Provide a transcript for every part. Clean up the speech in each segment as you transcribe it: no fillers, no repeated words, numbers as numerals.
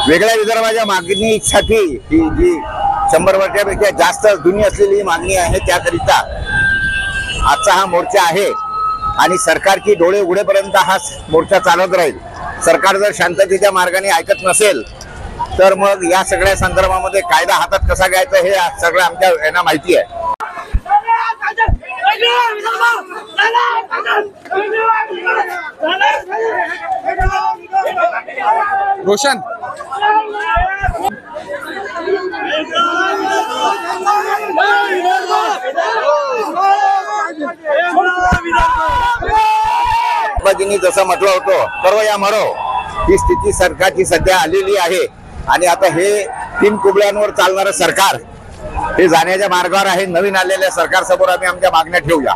वेगळ्या विदर्भाच्या मागणीसाठी ही जी 100 वर्षापेक्षा जास्त जुनी असलेली मागणी आहे त्याकरिता आजचा हा मोर्चा आहे आणि सरकारची डोळे उघडेपर्यंत हा मोर्चा चालत राहील। सरकार जर शांततेच्या मार्गाने ऐकत नसेल तर मग या सगळ्या संदर्भामध्ये कायदा हातात कसा घ्यायचा हे सगळं आमच्या यांना माहिती आहे। रोशन बाबाजींनी जसं म्हटलं होतं करो या मरो ही स्थिती सरकारची सध्या आलेली आहे आणि आता हे 3 कुबड्यांवर चालणारं सरकार हे जाण्याच्या मार्गावर आहे। नवीन आलेल्या सरकारसमोर आम्ही आमच्या मागण्या ठेवूया।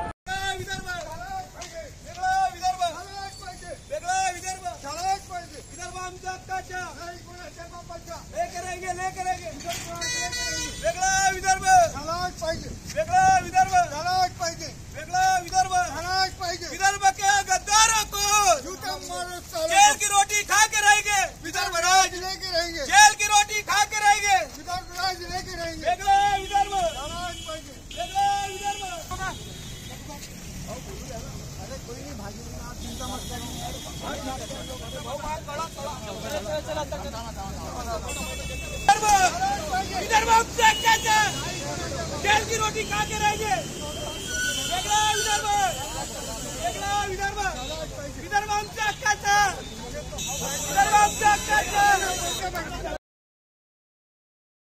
जेल की रोटी खा के रहेंगे विदर्भ राज लेके रहेंगे, जेल की रोटी खा के रहेंगे विदर्भ राज लेके रहेंगे, वेगळा विदर्भ राज पाहिजे, वेगळा विदर्भ। अरे कोई नहीं भाजी आप चिंता मत करो, विदर्भ जेल की रोटी खा के रहेंगे, वेगळा विदर्भ, वेगळा विदर्भ, विदर्भ आमच्या हक्काचा, विदर्भ आमच्या हक्काचा।